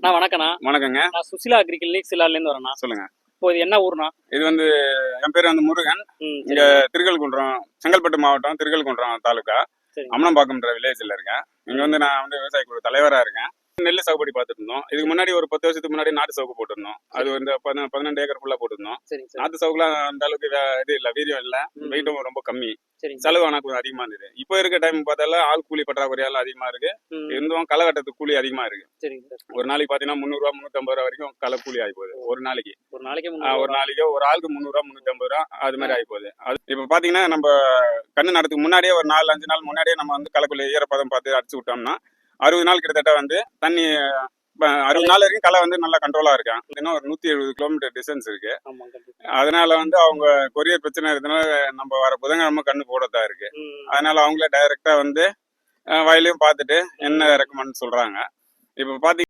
நான் வணக்கண்ணா. வணக்கங்க. நான் சுசிலா அக்ரிகல்னிக் சிலார்லேருந்து வரேண்ணா. சொல்லுங்க. இப்போ இது என்ன ஊர்ண்ணா? இது வந்து என் பேர் வந்து முருகன். இங்க திருக்கல்குன்றம், செங்கல்பட்டு மாவட்டம் திருக்கல்குன்றம் தாலுகா அம்மனம்பாக்கம்ன்ற வில்லேஜ்ல இருக்கேன். இங்க வந்து நான் வந்து விவசாய குழு தலைவரா இருக்கேன். நெல் சாகுபடி பார்த்துட்டு இருந்தோம். இதுக்கு முன்னாடி ஒரு 10 வருஷத்துக்கு முன்னாடி நாட்டு சவுக்கு போட்டிருந்தோம். அது வந்து 12 ஏக்கர் ஃபுல்லா போட்டிருந்தோம். நாட்டு சவுக்குலாம் அந்த அளவுக்கு இது இல்ல, வீரியம் இல்ல, வெயிட்டும் ரொம்ப கம்மி, செலவு ஆனா கொஞ்சம் அதிகமா இருந்தது. இப்போ இருக்க டைம் பார்த்தாலும் ஆள் கூலி பற்றாக்குறையால அதிகமா இருக்கு. இருந்தும் களை வெட்டத்துக்கு கூலி அதிகமா இருக்கு. ஒரு நாளைக்கு பாத்தீங்கன்னா 300 ரூபா 350 ரூபா வரைக்கும் களை கூலி ஆகி போகுது. ஒரு நாளைக்கு ஒரு ஆளுக்கு 300 ரூபா 350 ரூபா அது மாதிரி ஆகி போகுது. அது இப்ப பாத்தீங்கன்னா நம்ம கண்ணு நடத்துக்கு முன்னாடியே ஒரு 4-5 நாள் முன்னாடியே நம்ம வந்து களைக்குள்ள ஈரப்பதம் பார்த்து அடிச்சு விட்டோம்னா 60 நாள் கிட்டத்தட்ட வந்து தண்ணி 60 நாள் வரைக்கும் களை வந்து நல்லா கண்ட்ரோலா இருக்கான். இன்னும் ஒரு 170 கிலோமீட்டர் டிஸ்டன்ஸ் இருக்கு. அதனால வந்து அவங்க கொரியர் பிரச்சனை இருக்கிறதுனால நம்ம வர புதன்கிழமை கண்ணு போடத்தான் இருக்கு. அதனால அவங்களே டைரக்டா வந்து வயலையும் பார்த்துட்டு என்ன ரெக்கமெண்ட் சொல்றாங்க. இப்ப பாத்தீங்கன்னா